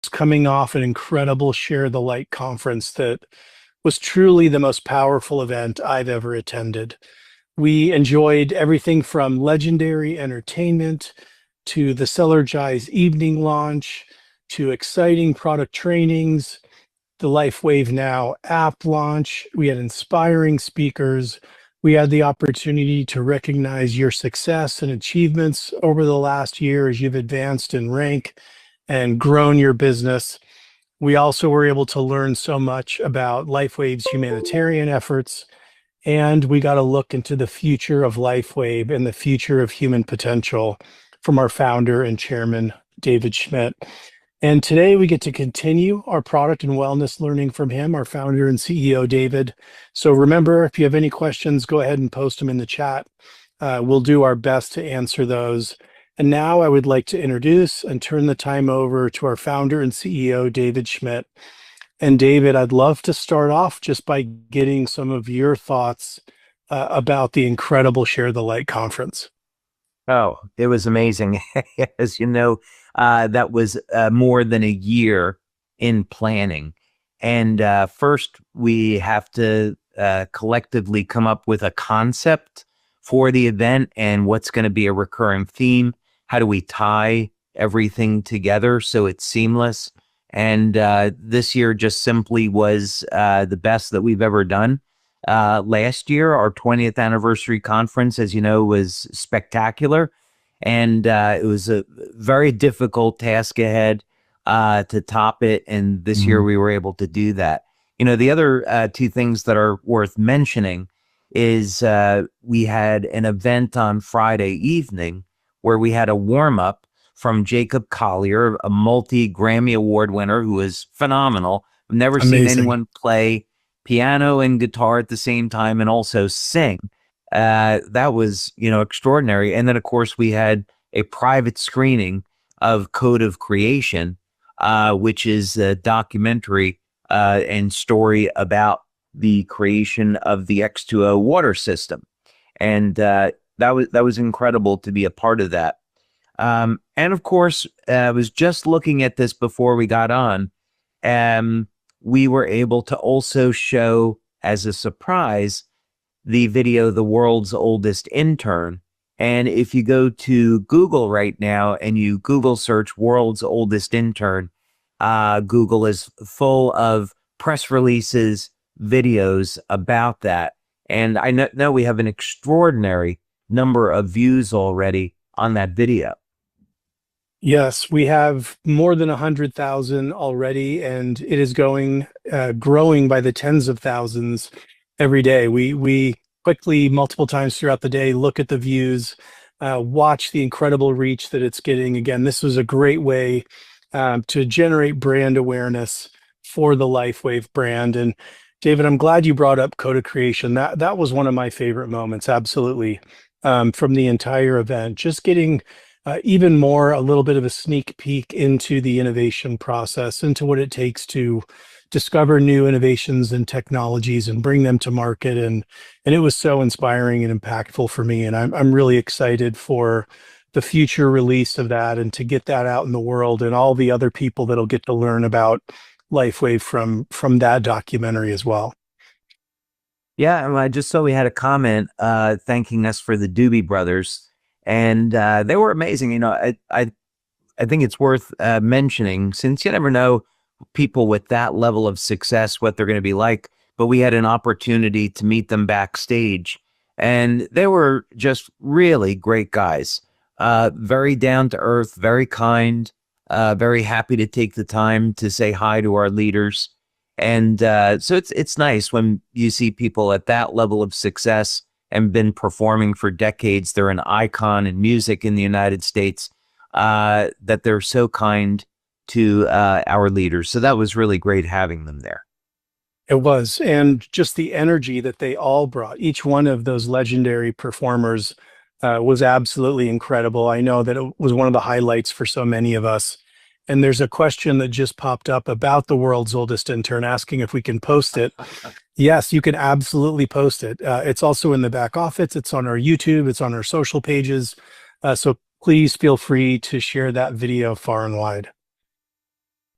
coming off an incredible Share the Light conference that was truly the most powerful event I've ever attended. We enjoyed everything from legendary entertainment to the Cellergize evening launch to exciting product trainings, the LifeWave Now app launch. We had inspiring speakers. We had the opportunity to recognize your success and achievements over the last year as you've advanced in rank and grown your business. We also were able to learn so much about LifeWave's humanitarian efforts, and we got a look into the future of LifeWave and the future of human potential from our founder and chairman, David Schmidt. And today we get to continue our product and wellness learning from him, our founder and CEO, David. So remember, if you have any questions, go ahead and post them in the chat. We'll do our best to answer those. And now I would like to introduce and turn the time over to our founder and CEO, David Schmidt. And David, I'd love to start off just by getting some of your thoughts about the incredible Share the Light conference. Oh, it was amazing. As you know, that was more than a year in planning. And first, we have to collectively come up with a concept for the event and what's going to be a recurring theme. How do we tie everything together so it's seamless? And this year just simply was the best that we've ever done. Last year, our 20th anniversary conference, as you know, was spectacular. And it was a very difficult task ahead to top it. And this year we were able to do that. You know, the other two things that are worth mentioning is we had an event on Friday evening where we had a warm-up from Jacob Collier, a multi-Grammy Award winner who is phenomenal. I've never seen anyone play piano and guitar at the same time and also sing. That was, extraordinary. And then, of course, we had a private screening of Code of Creation, which is a documentary and story about the creation of the X2O water system. And that was incredible to be a part of that. And of course, I was just looking at this before we got on, and we were able to also show as a surprise the video, The World's Oldest Intern. And if you go to Google right now and you Google search World's Oldest Intern, Google is full of press releases, videos about that. And I know we have an extraordinary number of views already on that video. Yes, we have more than 100,000 already, and it is growing by the tens of thousands every day. We quickly, multiple times throughout the day, look at the views, watch the incredible reach that it's getting. Again, this was a great way to generate brand awareness for the LifeWave brand. And David, I'm glad you brought up Code of Creation. That was one of my favorite moments, absolutely, from the entire event. Just getting even more, a little bit of a sneak peek into the innovation process, into what it takes to discover new innovations and technologies and bring them to market. And it was so inspiring and impactful for me. And I'm really excited for the future release of that and to get that out in the world and all the other people that'll get to learn about LifeWave from that documentary as well. Yeah, I just saw we had a comment thanking us for the Doobie Brothers. And they were amazing. I think it's worth mentioning, since you never know people with that level of success, what they're going to be like. But we had an opportunity to meet them backstage, and they were just really great guys. Very down to earth, very kind, very happy to take the time to say hi to our leaders. And so it's nice when you see people at that level of success and been performing for decades. They're an icon in music in the United States, that they're so kind to our leaders. So that was really great having them there. It was. And just the energy that they all brought, each one of those legendary performers was absolutely incredible. I know that it was one of the highlights for so many of us. And there's a question that just popped up about the World's Oldest Intern, asking if we can post it. Yes, you can absolutely post it. It's also in the back office. It's on our YouTube. It's on our social pages. So please feel free to share that video far and wide.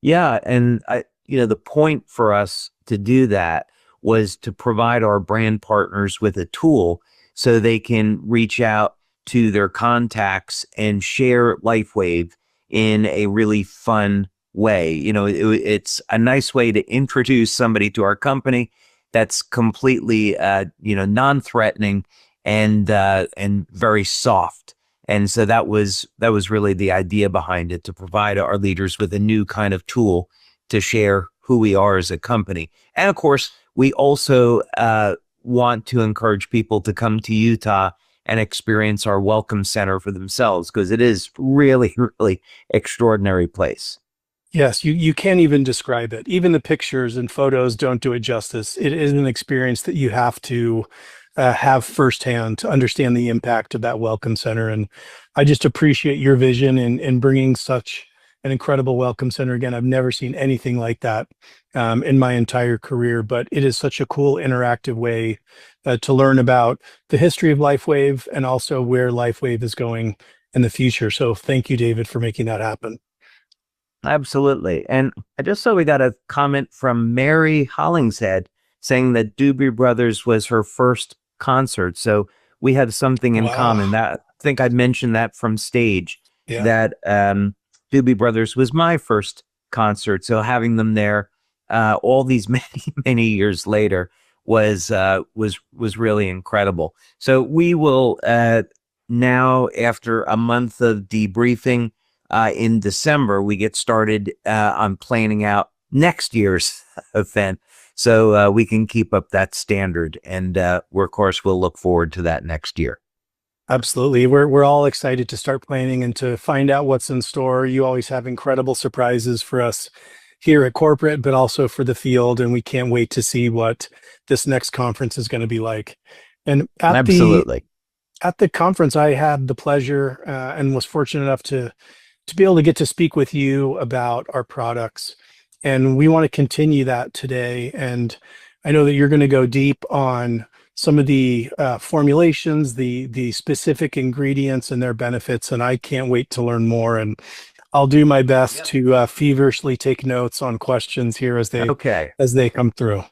Yeah, and the point for us to do that was to provide our brand partners with a tool so they can reach out to their contacts and share LifeWave in a really fun way. It's a nice way to introduce somebody to our company that's completely, non-threatening and very soft. And so that was really the idea behind it, to provide our leaders with a new kind of tool to share who we are as a company. And of course, we also want to encourage people to come to Utah and experience our welcome center for themselves, because it is really, really extraordinary place. Yes, you can't even describe it. Even the pictures and photos don't do it justice. It is an experience that you have to have firsthand to understand the impact of that welcome center. And I just appreciate your vision in bringing such an incredible welcome center. Again, I've never seen anything like that in my entire career, but it is such a cool interactive way to learn about the history of LifeWave and also where LifeWave is going in the future. So thank you, David, for making that happen. Absolutely. And I just saw we got a comment from Mary Hollingshead saying that Doobie Brothers was her first concert. So we have something in Wow. common. That, I think I mentioned that from stage, Yeah. that Doobie Brothers was my first concert. So having them there all these many, many years later was really incredible. So we will now, after a month of debriefing, in December, we get started on planning out next year's event, so we can keep up that standard. And we're, of course, we'll look forward to that next year. Absolutely. We're all excited to start planning and to find out what's in store. You always have incredible surprises for us here at corporate, but also for the field, and we can't wait to see what this next conference is going to be like. And Absolutely. at the conference, I had the pleasure and was fortunate enough to be able to get to speak with you about our products. And we want to continue that today. And I know that you're going to go deep on some of the formulations, the specific ingredients and their benefits. And I can't wait to learn more. And I'll do my best to feverishly take notes on questions here Okay. as they come through.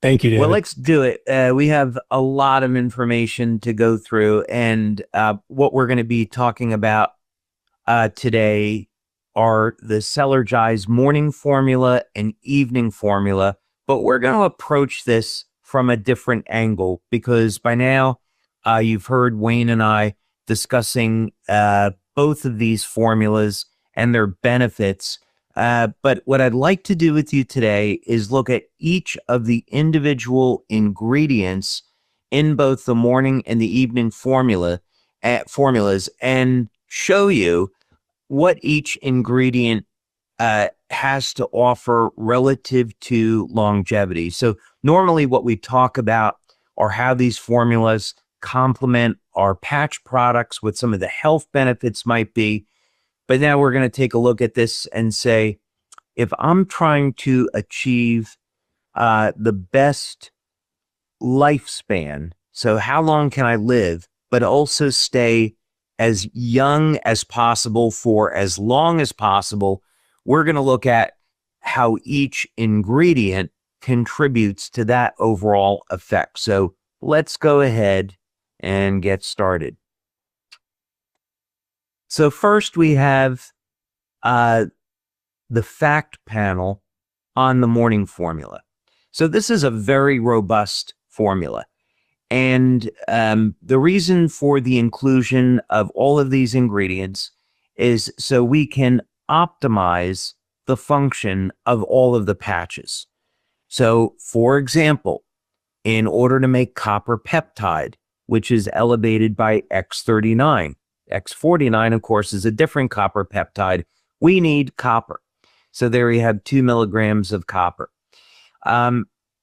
Thank you, David. Well, let's do it. We have a lot of information to go through, and what we're going to be talking about today are the Cellergize morning formula and evening formula, but we're going to approach this from a different angle, because by now you've heard Wayne and I discussing both of these formulas and their benefits. But what I'd like to do with you today is look at each of the individual ingredients in both the morning and the evening formulas and show you what each ingredient has to offer relative to longevity. So normally what we talk about are how these formulas complement our patch products, what some of the health benefits might be. But now we're going to take a look at this and say, if I'm trying to achieve the best lifespan, so how long can I live, but also stay as young as possible for as long as possible, we're going to look at how each ingredient contributes to that overall effect. So let's go ahead and get started. So first we have the fact panel on the morning formula. So this is a very robust formula. And the reason for the inclusion of all of these ingredients is so we can optimize the function of all of the patches. So, for example, in order to make copper peptide, which is elevated by X39, X49, of course, is a different copper peptide, we need copper. So there we have 2 milligrams of copper.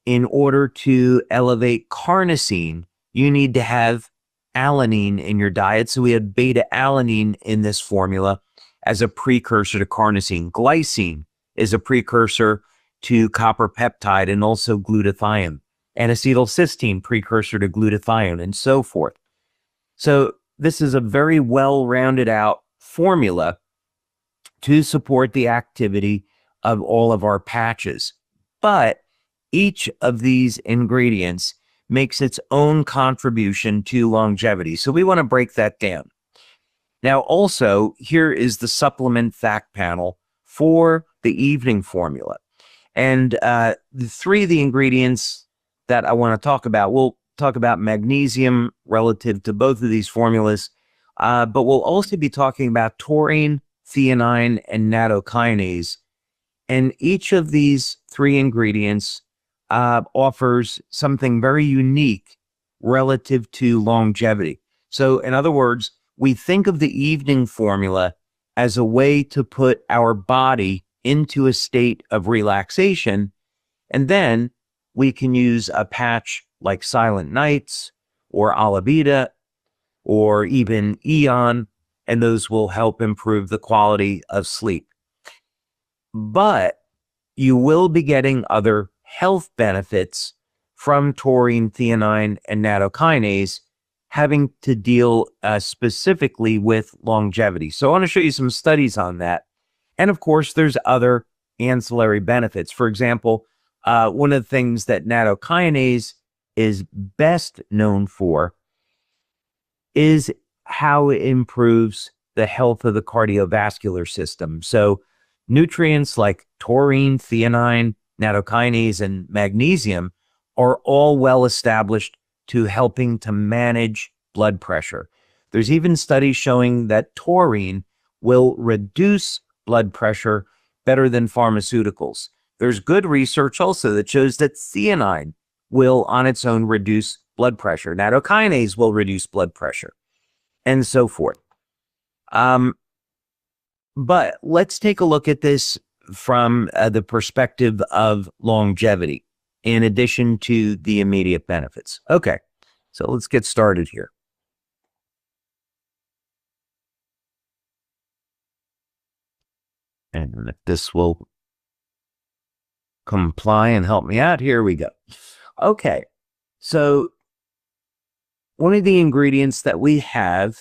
In order to elevate carnosine, you need to have alanine in your diet. So we have beta alanine in this formula as a precursor to carnosine. Glycine is a precursor to copper peptide and also glutathione. And acetylcysteine, precursor to glutathione, and so forth. So this is a very well-rounded out formula to support the activity of all of our patches. But each of these ingredients makes its own contribution to longevity. So we want to break that down. Now, also, here is the supplement fact panel for the evening formula. And the three of the ingredients that I want to talk about, we'll talk about magnesium relative to both of these formulas, but we'll also be talking about taurine, theanine, and nattokinase. And each of these three ingredients offers something very unique relative to longevity. So, in other words, we think of the evening formula as a way to put our body into a state of relaxation, and then we can use a patch like Silent Nights or Alavida or even Eon, and those will help improve the quality of sleep. But you will be getting other health benefits from taurine, theanine, and nattokinase having to deal specifically with longevity. So I want to show you some studies on that. And of course, there's other ancillary benefits. For example, one of the things that nattokinase is best known for is how it improves the health of the cardiovascular system. So nutrients like taurine, theanine, nattokinase, and magnesium are all well established to helping to manage blood pressure. There's even studies showing that taurine will reduce blood pressure better than pharmaceuticals. There's good research also that shows that theanine will on its own reduce blood pressure. Nattokinase will reduce blood pressure, and so forth. But let's take a look at this from the perspective of longevity, in addition to the immediate benefits. Okay, so let's get started here. And if this will comply and help me out, here we go. Okay, so one of the ingredients that we have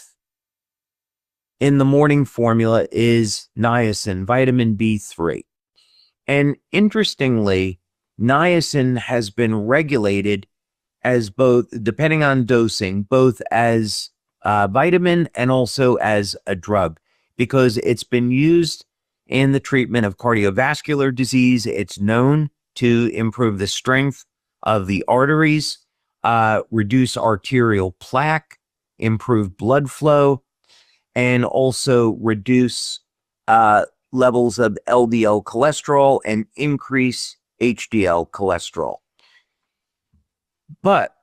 in the morning formula is niacin, vitamin B3. And interestingly, niacin has been regulated as both, depending on dosing, both as a vitamin and also as a drug, because it's been used in the treatment of cardiovascular disease. It's known to improve the strength of the arteries, reduce arterial plaque, improve blood flow, and also reduce levels of LDL cholesterol and increase HDL cholesterol. But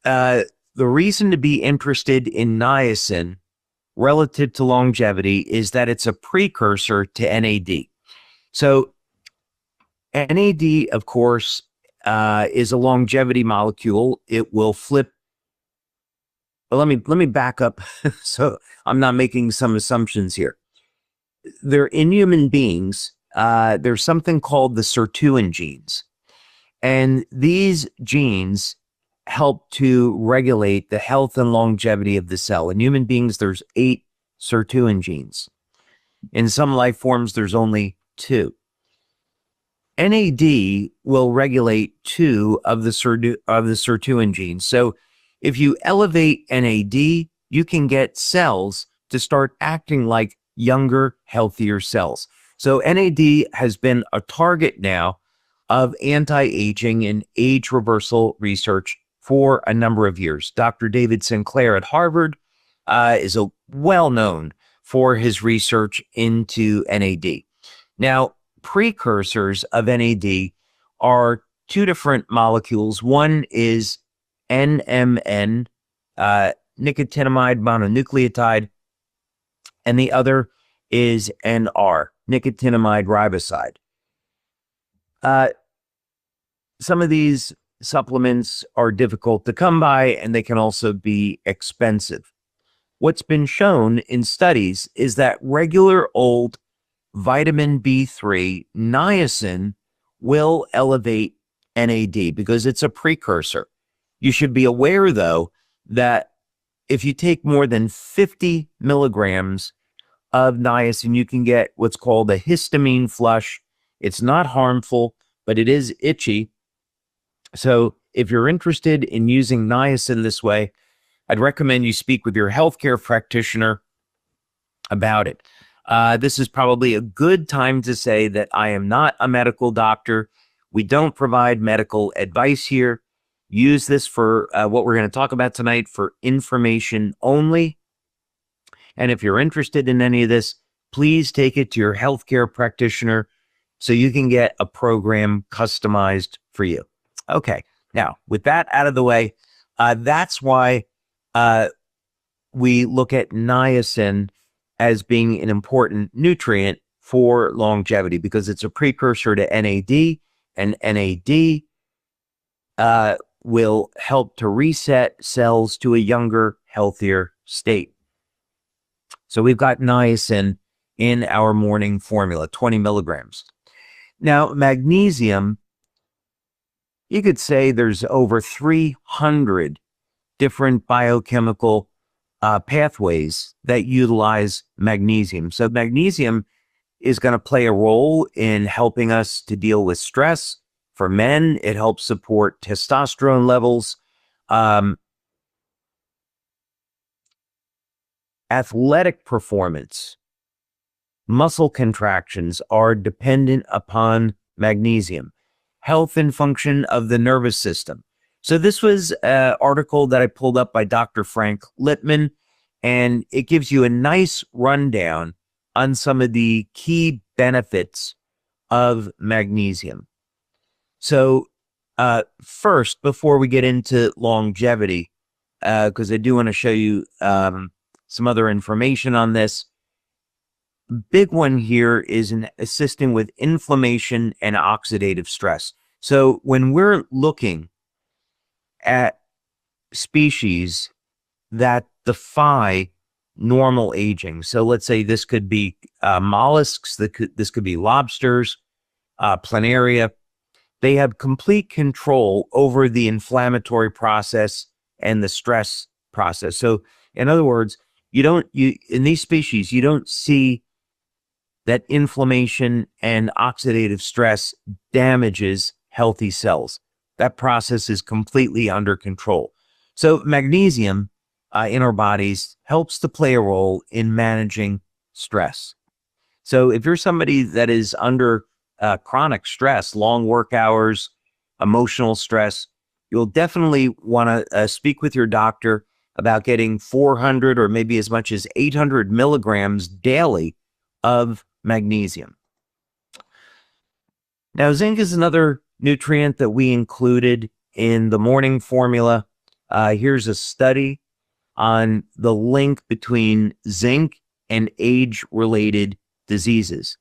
the reason to be interested in niacin relative to longevity is that it's a precursor to NAD. So NAD, of course, is a longevity molecule. It will flip. But let me back up so I'm not making some assumptions here. They're in human beings. There's something called the sirtuin genes. And these genes help to regulate the health and longevity of the cell. In human beings, there's 8 sirtuin genes. In some life forms, there's only 2. NAD will regulate 2 of the sirtuin genes. So if you elevate NAD, you can get cells to start acting like younger, healthier cells. So NAD has been a target now of anti-aging and age reversal research for a number of years. Dr. David Sinclair at Harvard is well known for his research into NAD. Now, precursors of NAD are 2 different molecules. One is NMN, nicotinamide mononucleotide, and the other is NR, nicotinamide riboside. Some of these supplements are difficult to come by, and they can also be expensive. What's been shown in studies is that regular old vitamin B3, niacin, will elevate NAD because it's a precursor. You should be aware, though, that if you take more than 50 milligrams of niacin, you can get what's called a histamine flush. It's not harmful, but it is itchy. So if you're interested in using niacin this way, I'd recommend you speak with your healthcare practitioner about it. This is probably a good time to say that I am not a medical doctor. We don't provide medical advice here. Use this for what we're going to talk about tonight for information only. And if you're interested in any of this, please take it to your healthcare practitioner so you can get a program customized for you. Okay, now with that out of the way, that's why we look at niacin as being an important nutrient for longevity, because it's a precursor to NAD, and NAD will help to reset cells to a younger, healthier state. So we've got niacin in our morning formula, 20 milligrams. Now, magnesium, you could say there's over 300 different biochemical pathways that utilize magnesium. So magnesium is going to play a role in helping us to deal with stress. For men, it helps support testosterone levels. Athletic performance, muscle contractions are dependent upon magnesium. Health and function of the nervous system. So this was an article that I pulled up by Dr. Frank Littman, and it gives you a nice rundown on some of the key benefits of magnesium. So first, before we get into longevity, because I do want to show you some other information on this, big one here is in assisting with inflammation and oxidative stress. So when we're looking at species that defy normal aging, so let's say this could be mollusks, this could be lobsters, planaria, they have complete control over the inflammatory process and the stress process. So in other words, in these species, you don't see that inflammation and oxidative stress damages healthy cells. That process is completely under control. So magnesium in our bodies helps to play a role in managing stress. So if you're somebody that is under chronic stress, long work hours, emotional stress, you'll definitely want to speak with your doctor about getting 400 or maybe as much as 800 milligrams daily of magnesium. Now, zinc is another nutrient that we included in the morning formula. Here's a study on the link between zinc and age-related diseases.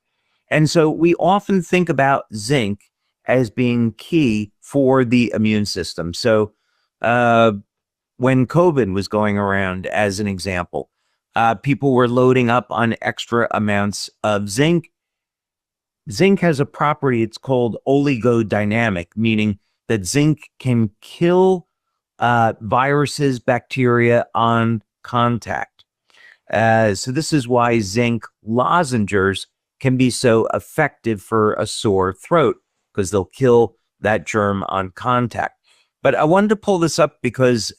And so we often think about zinc as being key for the immune system. So when COVID was going around, as an example, people were loading up on extra amounts of zinc. Zinc has a property, it's called oligodynamic, meaning that zinc can kill viruses, bacteria on contact. So this is why zinc lozenges can be so effective for a sore throat, because they'll kill that germ on contact. But I wanted to pull this up because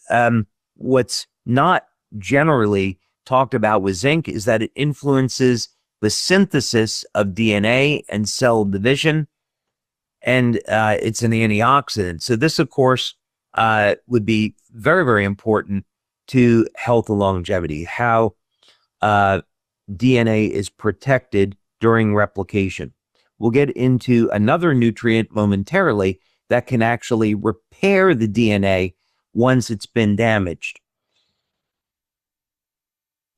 what's not generally talked about with zinc is that it influences the synthesis of DNA and cell division, and it's an antioxidant. So this, of course, would be very, very important to health and longevity, how DNA is protected during replication. We'll get into another nutrient momentarily that can actually repair the DNA once it's been damaged.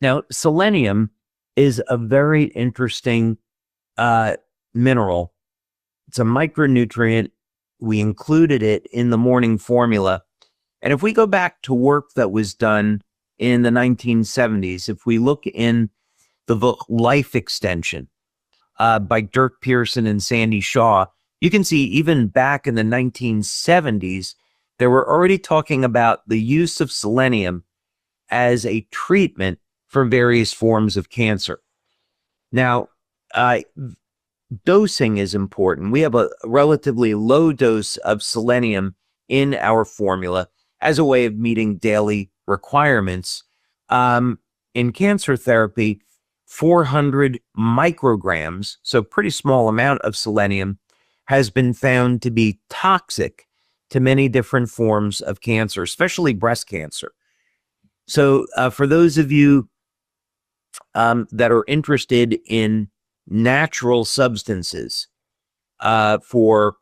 Now, selenium is a very interesting mineral. It's a micronutrient. We included it in the morning formula. And if we go back to work that was done in the 1970s, if we look in the book Life Extension by Dirk Pearson and Sandy Shaw, you can see even back in the 1970s, they were already talking about the use of selenium as a treatment for various forms of cancer. Now, dosing is important. We have a relatively low dose of selenium in our formula as a way of meeting daily requirements. In cancer therapy, 400 micrograms, so pretty small amount of selenium, has been found to be toxic to many different forms of cancer, especially breast cancer. So for those of you that are interested in natural substances for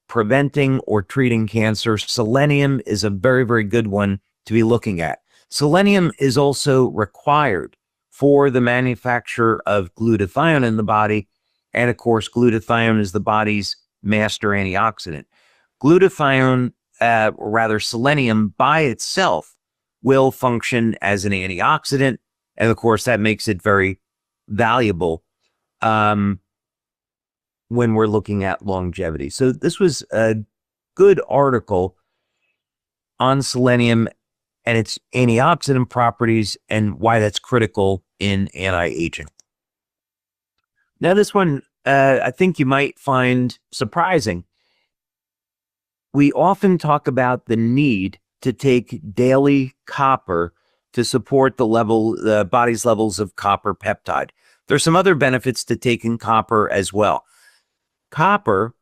preventing or treating cancer, selenium is a very, very good one to be looking at. Selenium is also required for the manufacture of glutathione in the body. And of course, glutathione is the body's master antioxidant. Glutathione, or rather selenium by itself, will function as an antioxidant. And of course, that makes it very valuable when we're looking at longevity. So this was a good article on selenium and its antioxidant properties and why that's critical in anti-aging. Now, this one I think you might find surprising. We often talk about the need to take daily copper to support the body's levels of copper peptide. There's some other benefits to taking copper as well. Copper,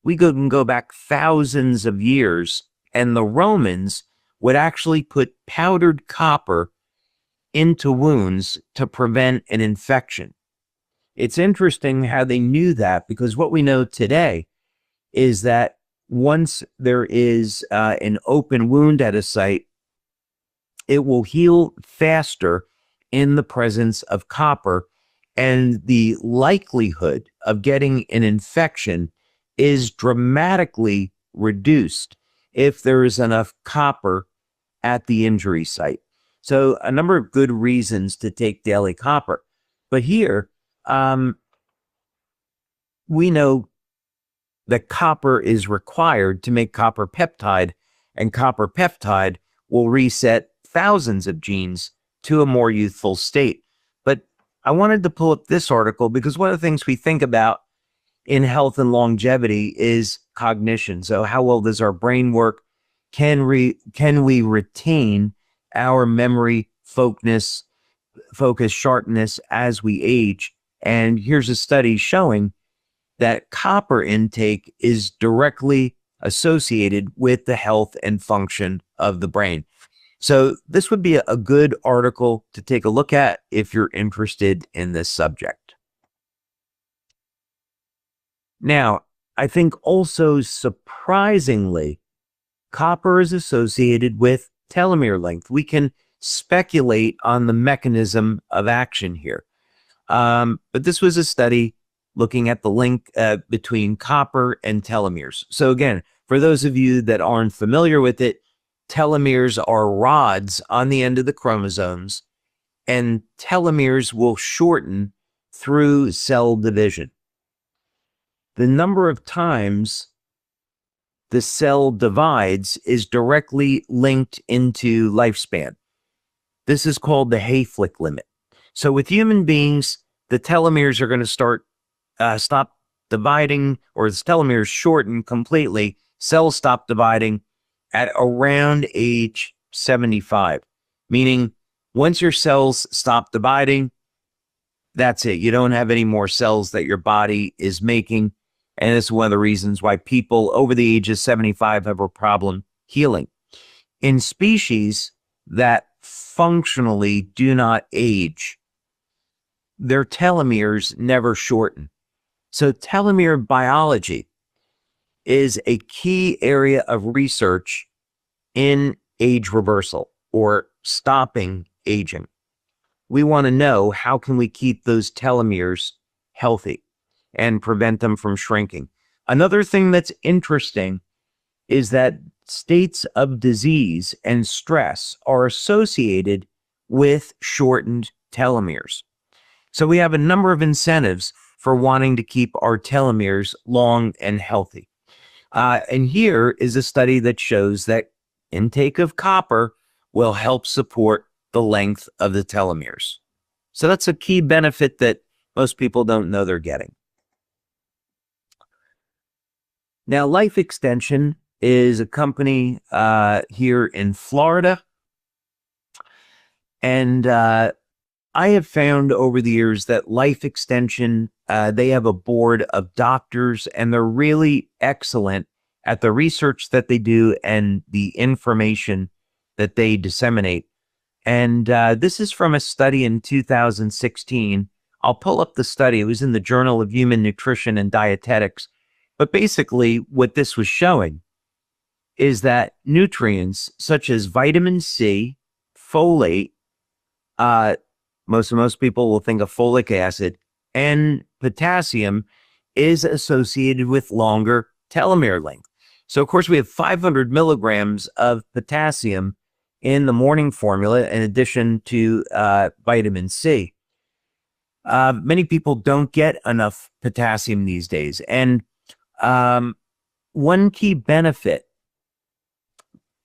we can go back thousands of years, and the Romans would actually put powdered copper into wounds to prevent an infection. It's interesting how they knew that, because what we know today is that once there is an open wound at a site, it will heal faster in the presence of copper, and the likelihood of getting an infection is dramatically reduced if there is enough copper at the injury site. So a number of good reasons to take daily copper. But here, we know that copper is required to make copper peptide, and copper peptide will reset thousands of genes to a more youthful state. But I wanted to pull up this article because one of the things we think about in health and longevity is cognition. So how well does our brain work? Can we retain our memory, focus, sharpness as we age? And here's a study showing that copper intake is directly associated with the health and function of the brain. So this would be a good article to take a look at if you're interested in this subject. Now, I think also surprisingly, copper is associated with telomere length. We can speculate on the mechanism of action here. But this was a study looking at the link between copper and telomeres. So again, for those of you that aren't familiar with it, telomeres are rods on the end of the chromosomes, and telomeres will shorten through cell division. The number of times the cell divides is directly linked into lifespan. This is called the Hayflick limit. So with human beings, the telomeres are going to stop dividing, or the telomeres shorten completely. Cells stop dividing at around age 75, meaning once your cells stop dividing, that's it. You don't have any more cells that your body is making. And this is one of the reasons why people over the age of 75 have a problem healing. In species that functionally do not age, their telomeres never shorten. So telomere biology is a key area of research in age reversal, or stopping aging. We want to know, how can we keep those telomeres healthy and prevent them from shrinking? Another thing that's interesting is that states of disease and stress are associated with shortened telomeres. So we have a number of incentives for wanting to keep our telomeres long and healthy. And here is a study that shows that intake of copper will help support the length of the telomeres. So that's a key benefit that most people don't know they're getting. Now, Life Extension is a company here in Florida. And I have found over the years that Life Extension, they have a board of doctors, and they're really excellent at the research that they do and the information that they disseminate. And this is from a study in 2016. I'll pull up the study. It was in the Journal of Human Nutrition and Dietetics. But basically, what this was showing is that nutrients such as vitamin C, folate, most people will think of folic acid, and potassium is associated with longer telomere length. So, of course, we have 500 milligrams of potassium in the morning formula in addition to vitamin C. Many people don't get enough potassium these days. And one key benefit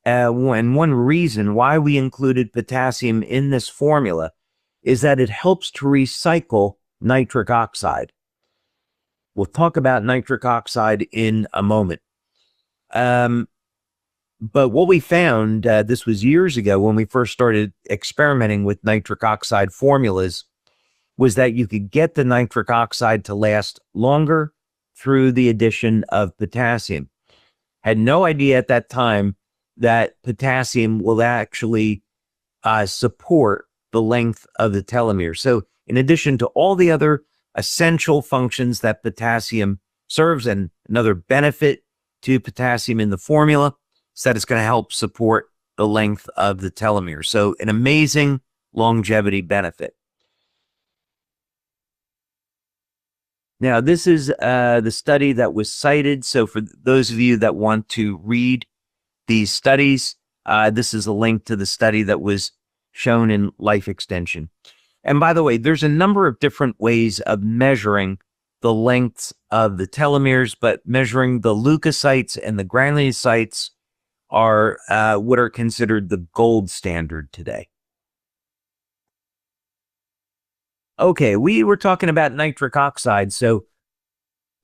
and one reason why we included potassium in this formula is that it helps to recycle nitric oxide. We'll talk about nitric oxide in a moment. But what we found, this was years ago when we first started experimenting with nitric oxide formulas, was that you could get the nitric oxide to last longer through the addition of potassium. Had no idea at that time that potassium will actually support the length of the telomere. So in addition to all the other essential functions that potassium serves, and another benefit to potassium in the formula is that it's going to help support the length of the telomere. So an amazing longevity benefit. Now, this is the study that was cited. So for those of you that want to read these studies, this is a link to the study that was shown in Life Extension. And by the way, there's a number of different ways of measuring the lengths of the telomeres, but measuring the leukocytes and the granulocytes are what are considered the gold standard today. Okay, we were talking about nitric oxide, so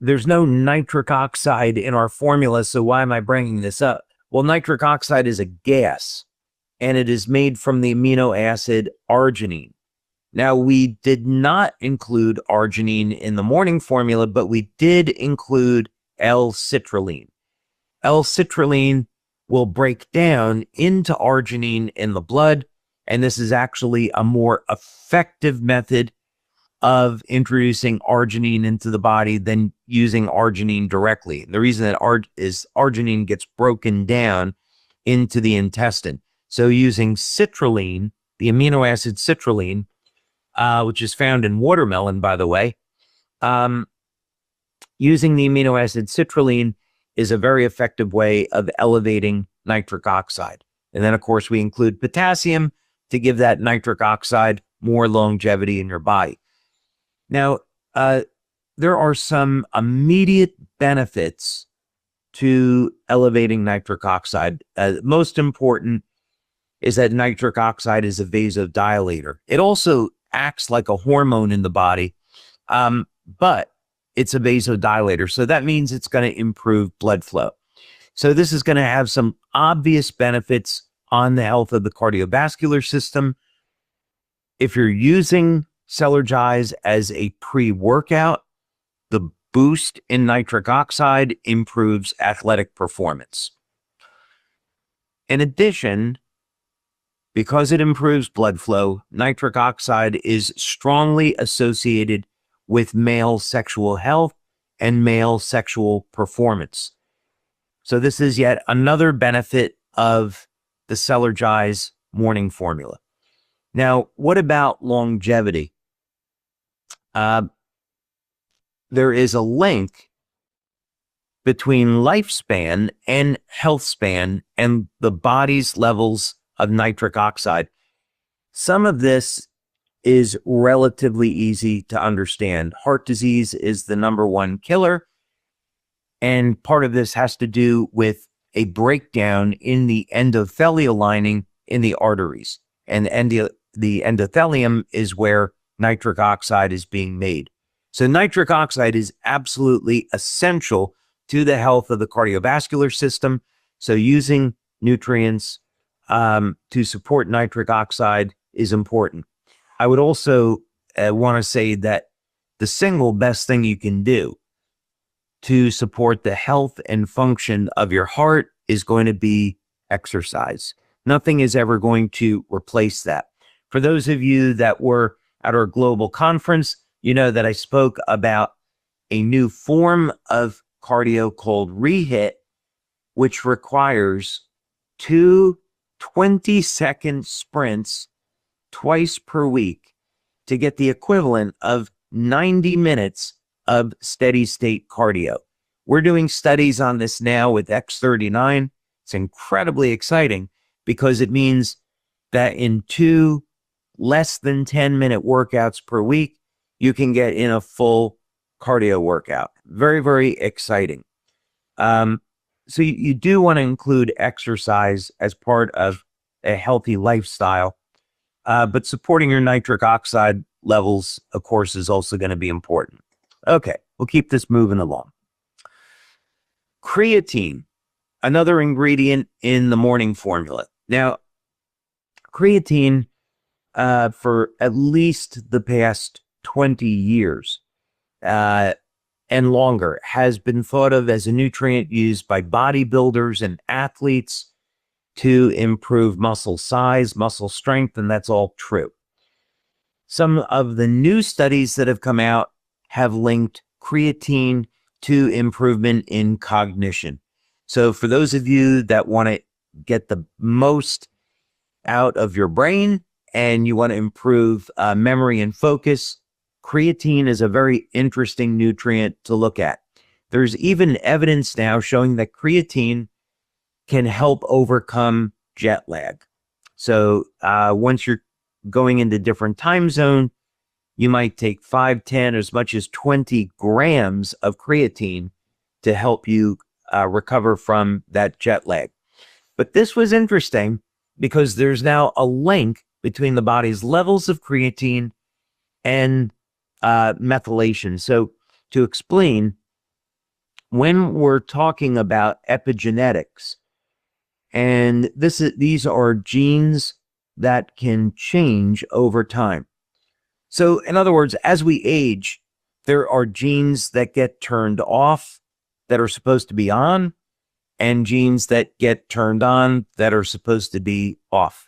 there's no nitric oxide in our formula, so why am I bringing this up? Well, nitric oxide is a gas, and it is made from the amino acid arginine. Now, we did not include arginine in the morning formula, but we did include L-citrulline. L-citrulline will break down into arginine in the blood, and this is actually a more effective method of introducing arginine into the body than using arginine directly. The reason that arginine gets broken down into the intestine. So using citrulline, the amino acid citrulline, which is found in watermelon, by the way, using the amino acid citrulline is a very effective way of elevating nitric oxide. And then, of course, we include potassium to give that nitric oxide more longevity in your body. Now, there are some immediate benefits to elevating nitric oxide. Most important is that nitric oxide is a vasodilator. It also acts like a hormone in the body, but it's a vasodilator. So that means it's going to improve blood flow. So this is going to have some obvious benefits on the health of the cardiovascular system. If you're using Cellergize as a pre-workout, the boost in nitric oxide improves athletic performance. In addition, because it improves blood flow, nitric oxide is strongly associated with male sexual health and male sexual performance. So this is yet another benefit of the Cellergize morning formula. Now, what about longevity? There is a link between lifespan and health span and the body's levels of nitric oxide. Some of this is relatively easy to understand. Heart disease is the #1 killer, and part of this has to do with a breakdown in the endothelial lining in the arteries. And the endothelium is where nitric oxide is being made. So nitric oxide is absolutely essential to the health of the cardiovascular system. So using nutrients to support nitric oxide is important. I would also want to say that the single best thing you can do to support the health and function of your heart is going to be exercise. Nothing is ever going to replace that. For those of you that were at our global conference, you know that I spoke about a new form of cardio called rehit, which requires 2 20-second sprints twice per week to get the equivalent of 90 minutes of steady state cardio. We're doing studies on this now with X39. It's incredibly exciting because it means that in 2 less than 10-minute workouts per week, you can get in a full cardio workout. Very, very exciting. So you do want to include exercise as part of a healthy lifestyle, but supporting your nitric oxide levels, of course, is also going to be important. Okay, we'll keep this moving along. Creatine, another ingredient in the morning formula. Now, creatine, for at least the past 20 years and longer, has been thought of as a nutrient used by bodybuilders and athletes to improve muscle size, muscle strength, and that's all true. Some of the new studies that have come out have linked creatine to improvement in cognition. So for those of you that want to get the most out of your brain and you want to improve memory and focus, creatine is a very interesting nutrient to look at. There's even evidence now showing that creatine can help overcome jet lag. So once you're going into different time zone, you might take 5, 10, as much as 20 grams of creatine to help you recover from that jet lag. But this was interesting because there's now a link between the body's levels of creatine and methylation. So to explain, when we're talking about epigenetics, and these are genes that can change over time. So in other words, as we age, there are genes that get turned off that are supposed to be on, and genes that get turned on that are supposed to be off.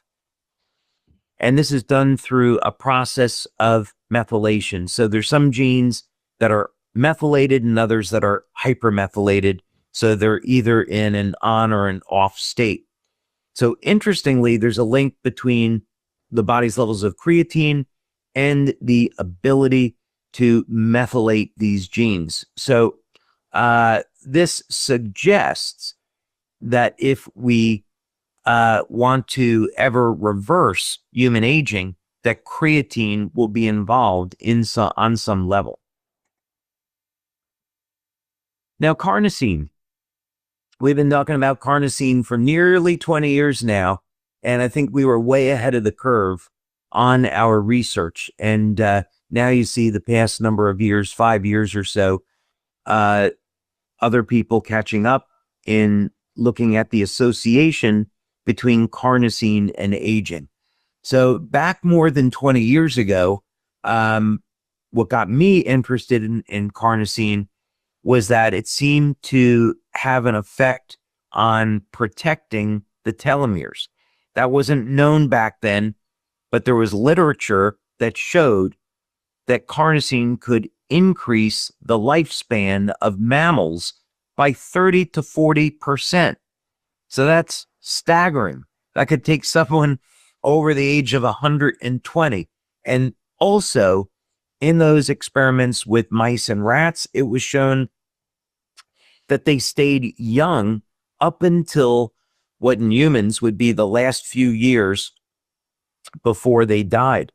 And this is done through a process of methylation. So there's some genes that are methylated and others that are hypermethylated. So they're either in an on or an off state. So interestingly, there's a link between the body's levels of creatine and the ability to methylate these genes. So this suggests that if we want to ever reverse human aging, that creatine will be involved on some level. Now, carnosine. We've been talking about carnosine for nearly 20 years now, and I think we were way ahead of the curve on our research. And now you see the past number of years, 5 years or so, other people catching up in looking at the association between carnosine and aging. So back more than 20 years ago, what got me interested in carnosine was that it seemed to have an effect on protecting the telomeres. That wasn't known back then, but there was literature that showed that carnosine could increase the lifespan of mammals by 30 to 40%. So that's staggering. That could take someone over the age of 120. And also, in those experiments with mice and rats, it was shown that they stayed young up until what in humans would be the last few years before they died.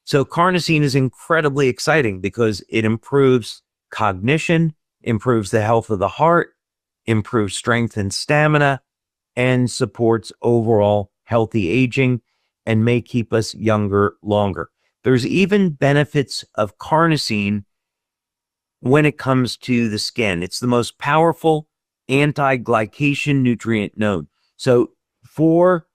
So carnosine is incredibly exciting because it improves cognition, improves the health of the heart, improves strength and stamina, and supports overall healthy aging and may keep us younger longer. There's even benefits of carnosine when it comes to the skin. It's the most powerful anti-glycation nutrient known. So for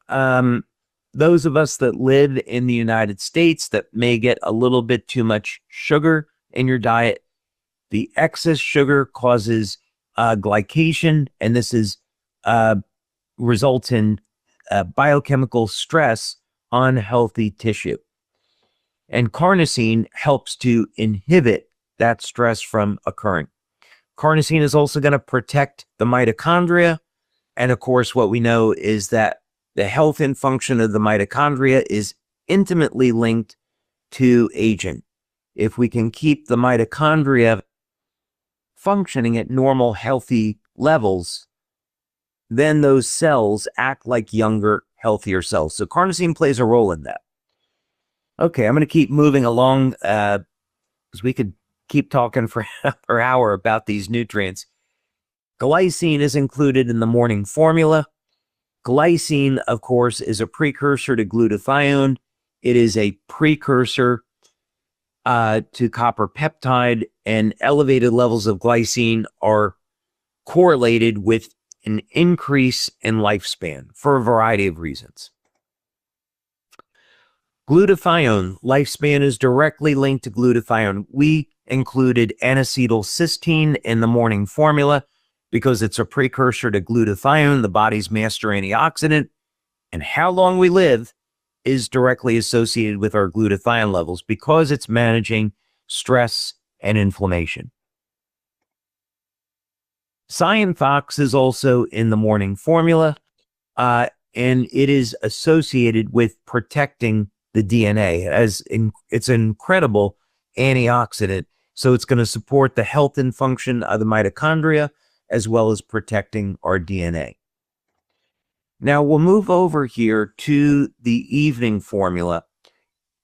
those of us that live in the United States that may get a little bit too much sugar in your diet, the excess sugar causes glycation, and this is results in biochemical stress on healthy tissue. And carnosine helps to inhibit that stress from occurring. Carnosine is also going to protect the mitochondria. And of course, what we know is that the health and function of the mitochondria is intimately linked to aging. If we can keep the mitochondria functioning at normal, healthy levels, then those cells act like younger, healthier cells. So carnosine plays a role in that. Okay, I'm going to keep moving along because we could keep talking for an hour about these nutrients. Glycine is included in the morning formula. Glycine, of course, is a precursor to glutathione. It is a precursor to copper peptide, and elevated levels of glycine are correlated with an increase in lifespan for a variety of reasons. Glutathione, lifespan is directly linked to glutathione. We included N-acetylcysteine in the morning formula because it's a precursor to glutathione, the body's master antioxidant, and how long we live is directly associated with our glutathione levels because it's managing stress and inflammation. Cyanothox is also in the morning formula, and it is associated with protecting the DNA. It's an incredible antioxidant, so it's going to support the health and function of the mitochondria as well as protecting our DNA. Now we'll move over here to the evening formula,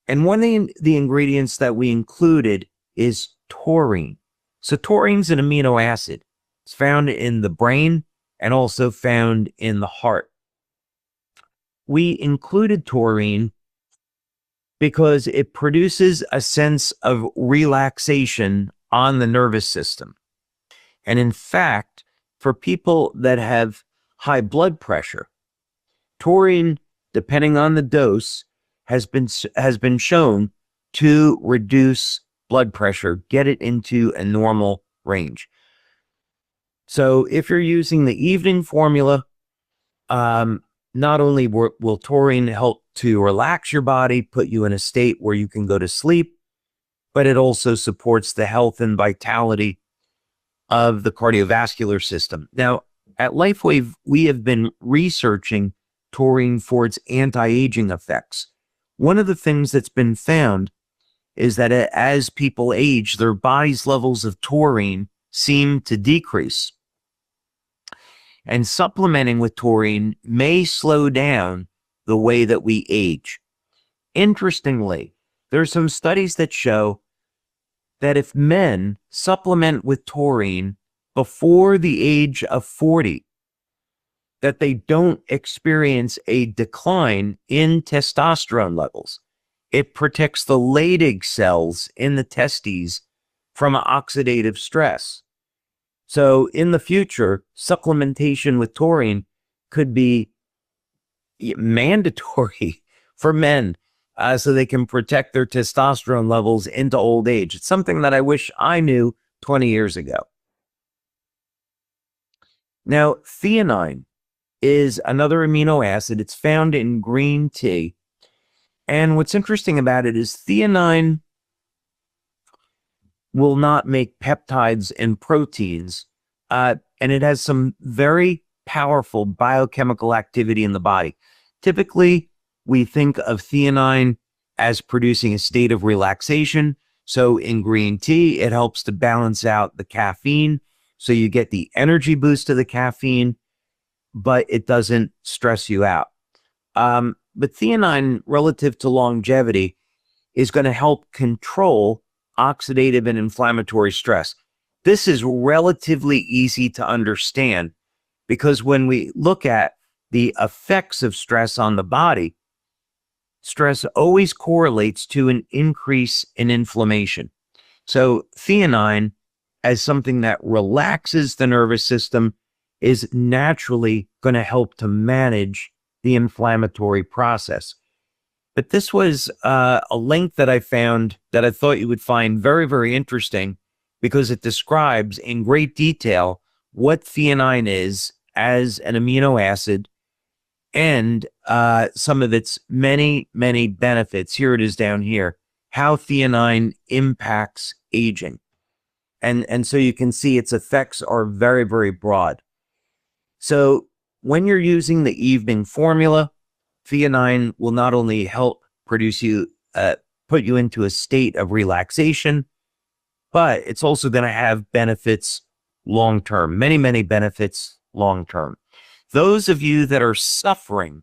and one of the ingredients that we included is taurine. So taurine's an amino acid. It's found in the brain and also found in the heart. We included taurine because it produces a sense of relaxation on the nervous system. And in fact, for people that have high blood pressure, taurine, depending on the dose, has been shown to reduce blood pressure, get it into a normal range. So if you're using the evening formula, not only will taurine help to relax your body, put you in a state where you can go to sleep, but it also supports the health and vitality of the cardiovascular system. Now, at LifeWave, we have been researching taurine for its anti-aging effects. One of the things that's been found is that as people age, their body's levels of taurine seem to decrease. And supplementing with taurine may slow down the way that we age. Interestingly, there are some studies that show that if men supplement with taurine before the age of 40, that they don't experience a decline in testosterone levels. It protects the Leydig cells in the testes from oxidative stress. So in the future, supplementation with taurine could be mandatory for men so they can protect their testosterone levels into old age. It's something that I wish I knew 20 years ago. Now, theanine is another amino acid. It's found in green tea. And what's interesting about it is theanine will not make peptides and proteins, and it has some very powerful biochemical activity in the body. Typically, we think of theanine as producing a state of relaxation. So in green tea, it helps to balance out the caffeine. So you get the energy boost of the caffeine, but it doesn't stress you out. But theanine, relative to longevity, is going to help control oxidative and inflammatory stress. This is relatively easy to understand because when we look at the effects of stress on the body, stress always correlates to an increase in inflammation. So theanine, as something that relaxes the nervous system, is naturally going to help to manage the inflammatory process. But this was a link that I found that I thought you would find very, very interesting, because it describes in great detail what theanine is as an amino acid and some of its many, many benefits. Here it is down here, how theanine impacts aging. And so you can see its effects are very, very broad. So when you're using the evening formula, theanine will not only help produce you, put you into a state of relaxation, but it's also going to have benefits long-term, many, many benefits long-term. Those of you that are suffering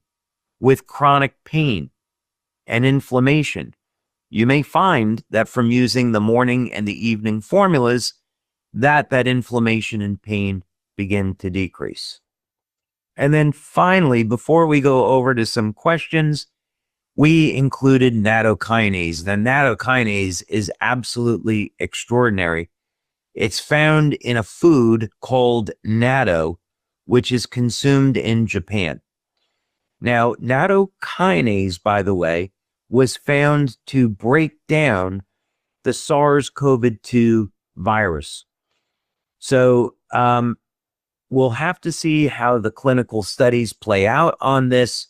with chronic pain and inflammation, you may find that from using the morning and the evening formulas, that inflammation and pain begin to decrease. And then finally, before we go over to some questions, we included nattokinase. The nattokinase is absolutely extraordinary. It's found in a food called natto, which is consumed in Japan. Now, nattokinase, by the way, was found to break down the SARS-CoV-2 virus. So we'll have to see how the clinical studies play out on this,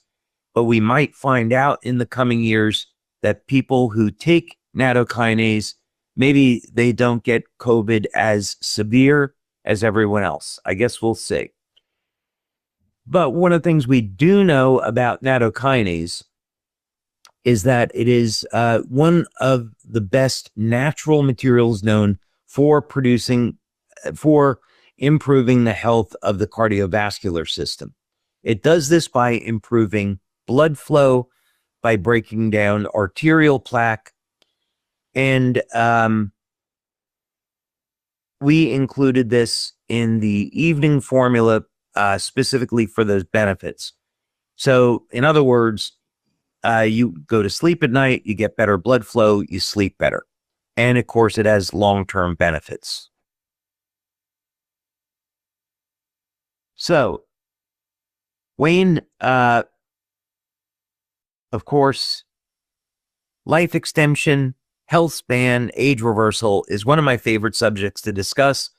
but we might find out in the coming years that people who take nattokinase, maybe they don't get COVID as severe as everyone else. I guess we'll see. But one of the things we do know about nattokinase is that it is one of the best natural materials known for improving the health of the cardiovascular system. It does this by improving blood flow, by breaking down arterial plaque, and we included this in the evening formula specifically for those benefits. So in other words, you go to sleep at night, you get better blood flow, you sleep better. And of course, it has long-term benefits. So, Wayne, of course, life extension, health span, age reversal is one of my favorite subjects to discuss.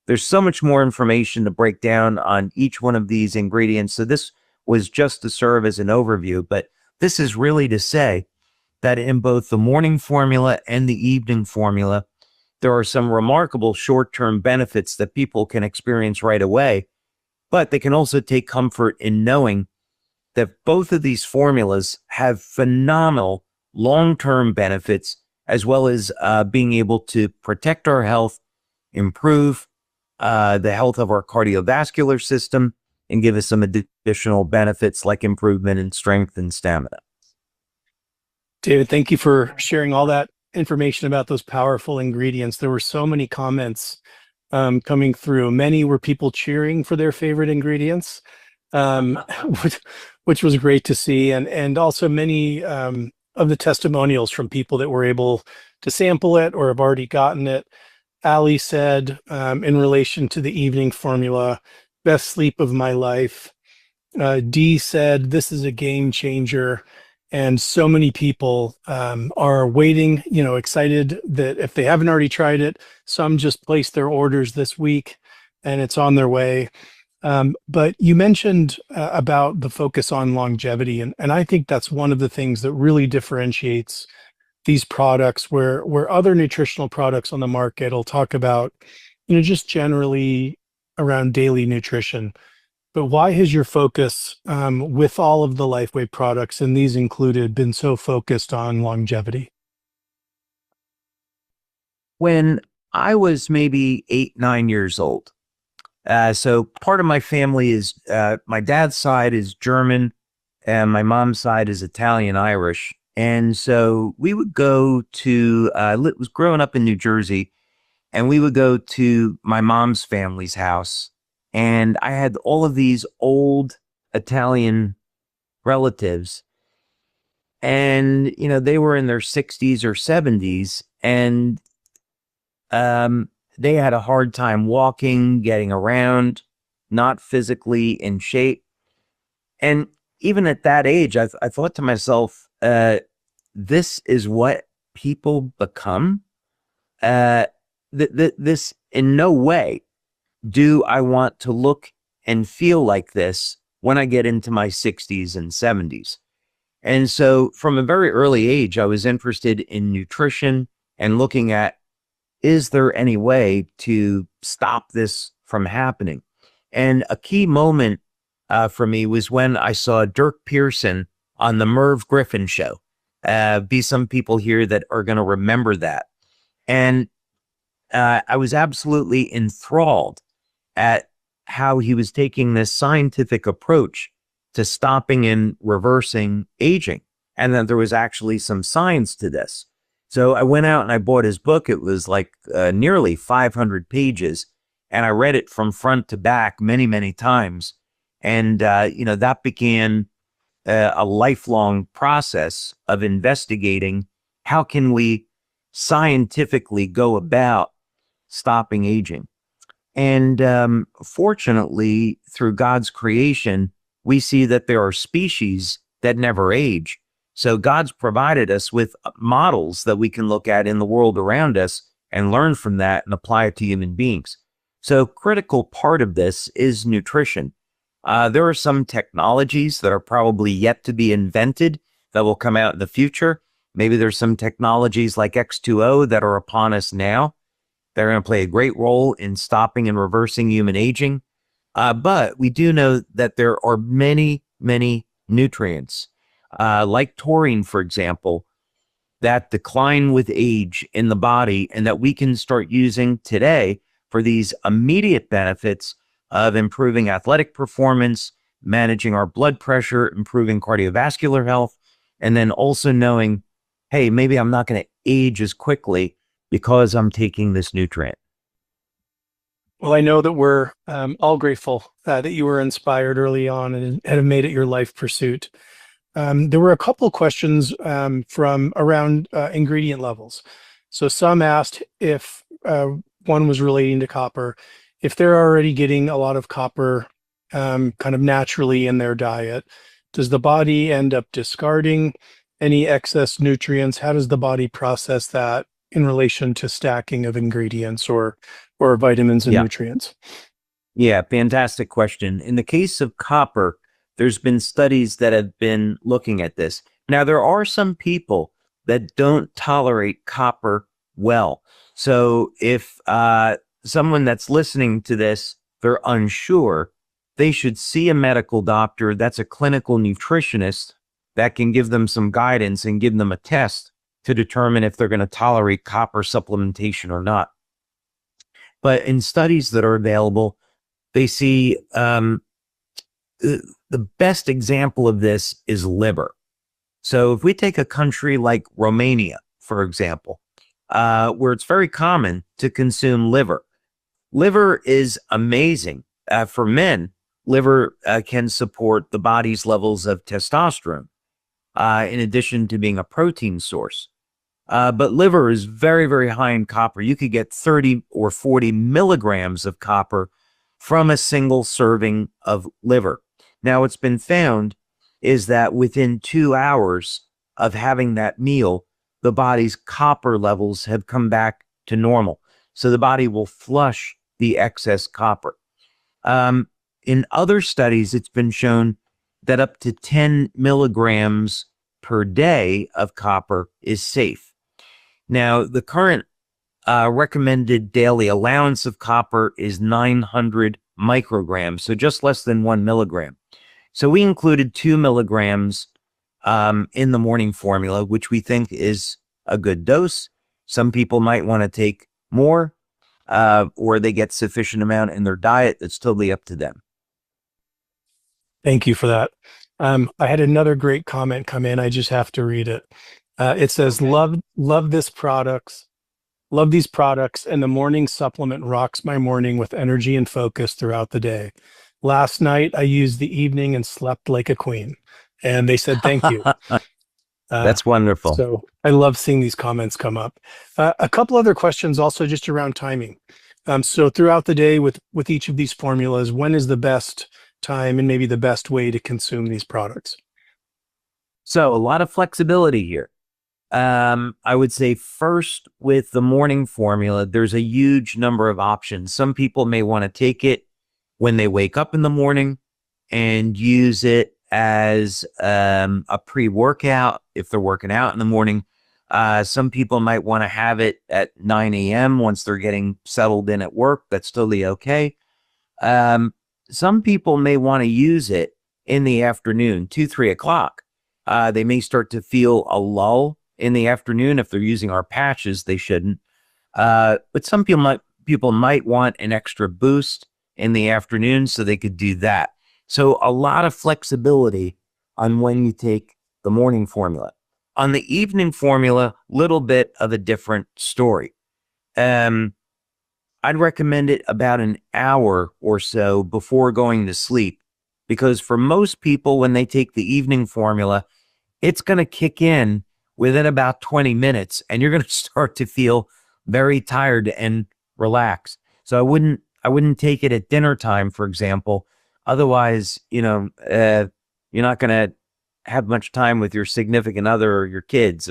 There's so much more information to break down on each one of these ingredients. So this was just to serve as an overview, but this is really to say that in both the morning formula and the evening formula, there are some remarkable short-term benefits that people can experience right away, but they can also take comfort in knowing that both of these formulas have phenomenal long-term benefits, as well as being able to protect our health, improve the health of our cardiovascular system, and give us some additional benefits like improvement in strength and stamina. David, thank you for sharing all that information about those powerful ingredients. There were so many comments coming through. Many were people cheering for their favorite ingredients, which was great to see. And also many of the testimonials from people that were able to sample it or have already gotten it. Ali said, in relation to the evening formula, best sleep of my life. Dee said, this is a game changer. And so many people are waiting, excited that if they haven't already tried it, some just placed their orders this week and it's on their way. But you mentioned about the focus on longevity. And I think that's one of the things that really differentiates these products where other nutritional products on the market will talk about, just generally around daily nutrition. But why has your focus with all of the LifeWay products, and these included, been so focused on longevity? When I was maybe 8, 9 years old, so part of my family is, my dad's side is German and my mom's side is Italian Irish. And so we would go to, was growing up in New Jersey, and we would go to my mom's family's house. And I had all of these old Italian relatives, and, they were in their 60s or 70s, and they had a hard time walking, getting around, not physically in shape. And even at that age, I thought to myself, this is what people become. This in no way do I want to look and feel like this when I get into my 60s and 70s. And so from a very early age, I was interested in nutrition and looking at, is there any way to stop this from happening? And a key moment for me was when I saw Dirk Pearson on the Merv Griffin show. Be some people here that are going to remember that. And I was absolutely enthralled at how he was taking this scientific approach to stopping and reversing aging, and that there was actually some science to this. So I went out and I bought his book. It was like nearly 500 pages, and I read it from front to back many, many times. And, that began a lifelong process of investigating how can we scientifically go about stopping aging. And fortunately, through God's creation, we see that there are species that never age. So God's provided us with models that we can look at in the world around us and learn from that and apply it to human beings. So critical part of this is nutrition. There are some technologies that are probably yet to be invented that will come out in the future. Maybe there's some technologies like X2O that are upon us now. They're going to play a great role in stopping and reversing human aging. But we do know that there are many, many nutrients, like taurine, for example, that decline with age in the body and that we can start using today for these immediate benefits of improving athletic performance, managing our blood pressure, improving cardiovascular health, and then also knowing, hey, maybe I'm not going to age as quickly because I'm taking this nutrient. Well, I know that we're all grateful that you were inspired early on and have made it your life pursuit. There were a couple questions from around ingredient levels. So some asked if one was relating to copper, if they're already getting a lot of copper kind of naturally in their diet, does the body end up discarding any excess nutrients? How does the body process that in relation to stacking of ingredients or vitamins and nutrients? Yeah, fantastic question. In the case of copper, there's been studies that have been looking at this. Now, there are some people that don't tolerate copper well. So if someone that's listening to this, they're unsure, they should see a medical doctor that's a clinical nutritionist that can give them some guidance and give them a test to determine if they're going to tolerate copper supplementation or not. But in studies that are available, they see the best example of this is liver. So if we take a country like Romania, for example, where it's very common to consume liver. Liver is amazing. For men, liver can support the body's levels of testosterone, in addition to being a protein source. But liver is very, very high in copper. You could get 30 or 40 milligrams of copper from a single serving of liver. Now, what's been found is that within 2 hours of having that meal, the body's copper levels have come back to normal. So the body will flush the excess copper. In other studies, it's been shown that up to 10 milligrams per day of copper is safe. Now, the current recommended daily allowance of copper is 900 micrograms, so just less than 1 milligram. So we included 2 milligrams in the morning formula, which we think is a good dose. Some people might want to take more, or they get sufficient amount in their diet. It's totally up to them. Thank you for that. I had another great comment come in. I just have to read it. It says, Okay. love these products, and the morning supplement rocks my morning with energy and focus throughout the day. Last night, I used the evening and slept like a queen. And they said, thank you. That's wonderful. So I love seeing these comments come up. A couple other questions also just around timing. So throughout the day with each of these formulas, when is the best time and maybe the best way to consume these products? So a lot of flexibility here. I would say first with the morning formula, there's a huge number of options. Some people may want to take it when they wake up in the morning and use it as a pre-workout if they're working out in the morning. Some people might want to have it at 9 a.m. once they're getting settled in at work. That's totally okay. Some people may want to use it in the afternoon, 2, 3 o'clock. They may start to feel a lull in the afternoon. If they're using our patches, they shouldn't. But some people might want an extra boost in the afternoon, so they could do that. So a lot of flexibility on when you take the morning formula. On the evening formula, little bit of a different story. I'd recommend it about an hour or so before going to sleep, because for most people, when they take the evening formula, it's going to kick in within about 20 minutes, and you're going to start to feel very tired and relaxed. So I wouldn't take it at dinner time, for example. Otherwise, you're not going to have much time with your significant other or your kids.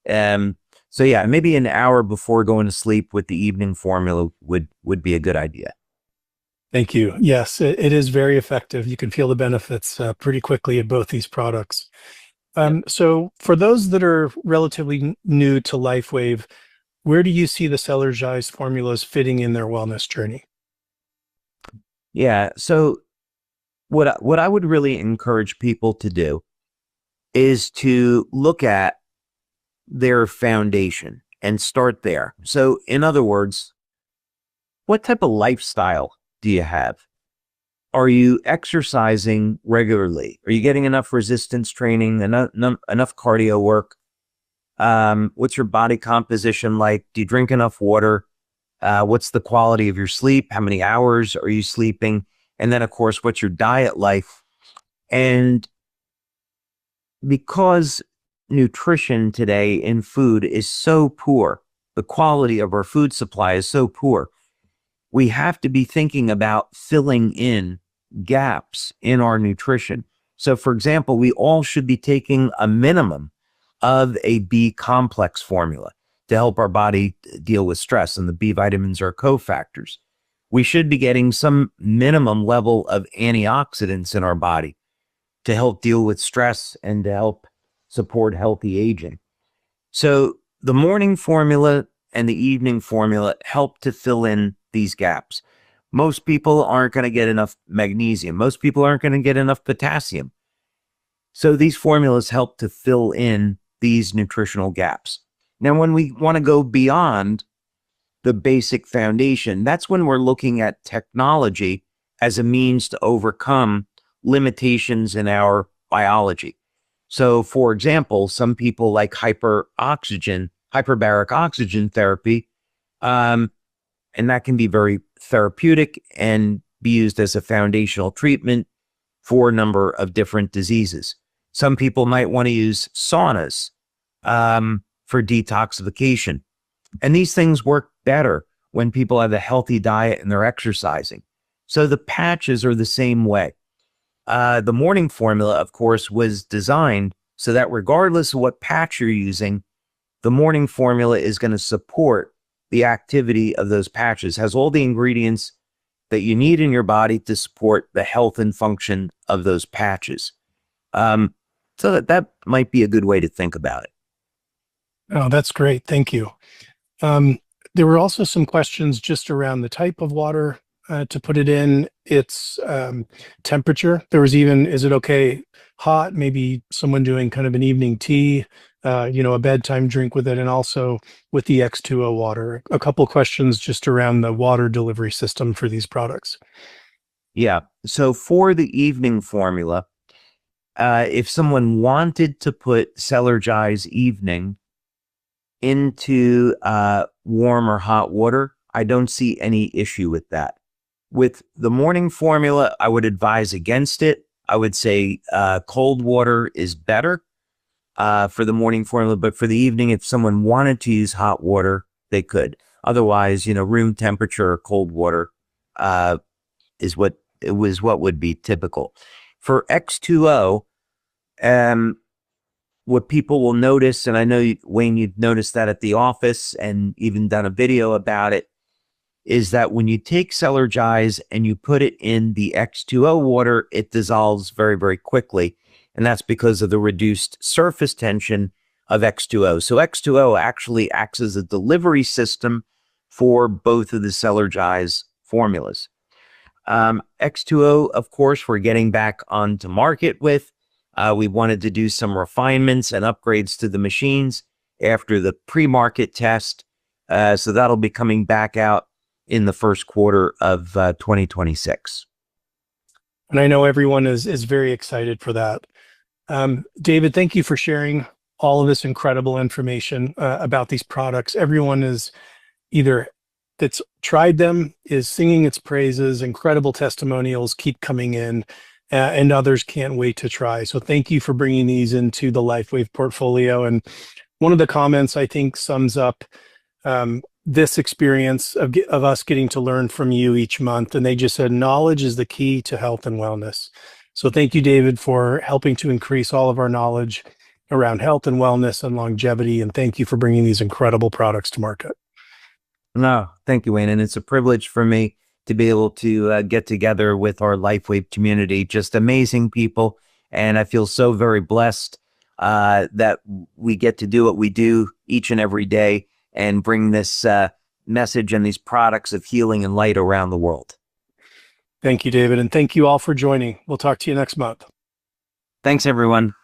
So yeah, maybe an hour before going to sleep with the evening formula would be a good idea. Thank you. Yes, it is very effective. You can feel the benefits pretty quickly of both these products. So for those that are relatively new to LifeWave, where do you see the Cellergize formulas fitting in their wellness journey? Yeah. So what I would really encourage people to do is to look at their foundation and start there. So in other words, what type of lifestyle do you have? Are you exercising regularly? Are you getting enough resistance training, enough cardio work? What's your body composition like? Do you drink enough water? What's the quality of your sleep? How many hours are you sleeping? And then, of course, what's your diet like? And because nutrition today in food is so poor, the quality of our food supply is so poor, we have to be thinking about filling in gaps in our nutrition. So, for example, we all should be taking a minimum of a B complex formula to help our body deal with stress, and the B vitamins are cofactors. We should be getting some minimum level of antioxidants in our body to help deal with stress and to help support healthy aging. So the morning formula and the evening formula help to fill in these gaps. Most people aren't going to get enough magnesium. Most people aren't going to get enough potassium. So these formulas help to fill in these nutritional gaps. Now, when we want to go beyond the basic foundation, that's when we're looking at technology as a means to overcome limitations in our biology. So, for example, some people like hyperbaric oxygen therapy, and that can be very therapeutic and be used as a foundational treatment for a number of different diseases. Some people might want to use saunas for detoxification. And these things work better when people have a healthy diet and they're exercising. So the patches are the same way. The morning formula, of course, was designed so that regardless of what patch you're using, the morning formula is going to support the activity of those patches, has all the ingredients that you need in your body to support the health and function of those patches. So that might be a good way to think about it. Oh, that's great. Thank you. There were also some questions just around the type of water to put it in, its temperature. There was even, is it okay hot? Maybe someone doing kind of an evening tea, a bedtime drink with it, and also with the X2O water. A couple questions just around the water delivery system for these products. Yeah. So for the evening formula, if someone wanted to put Cellergize evening into warm or hot water, I don't see any issue with that. With the morning formula, I would advise against it. I would say cold water is better. for the morning formula, but for the evening, if someone wanted to use hot water, they could. Otherwise, room temperature or cold water is what would be typical. For X2O, what people will notice, and I know, Wayne, you've noticed that at the office and even done a video about it, is that when you take Cellergize and you put it in the X2O water, it dissolves very, very quickly. And that's because of the reduced surface tension of X2O. So X2O actually acts as a delivery system for both of the Cellergize formulas. X2O, of course, we're getting back onto market with. We wanted to do some refinements and upgrades to the machines after the pre-market test. So that'll be coming back out in the first quarter of 2026. And I know everyone is very excited for that. David, thank you for sharing all of this incredible information about these products. Everyone is either that's tried them is singing its praises. Incredible testimonials keep coming in, and others can't wait to try. So thank you for bringing these into the LifeWave portfolio. And one of the comments I think sums up this experience of us getting to learn from you each month. And they just said, knowledge is the key to health and wellness. So thank you, David, for helping to increase all of our knowledge around health and wellness and longevity. And thank you for bringing these incredible products to market. No, thank you, Wayne. And it's a privilege for me to be able to get together with our LifeWave community, just amazing people. And I feel so very blessed that we get to do what we do each and every day and bring this message and these products of healing and light around the world. Thank you, David. And thank you all for joining. We'll talk to you next month. Thanks, everyone.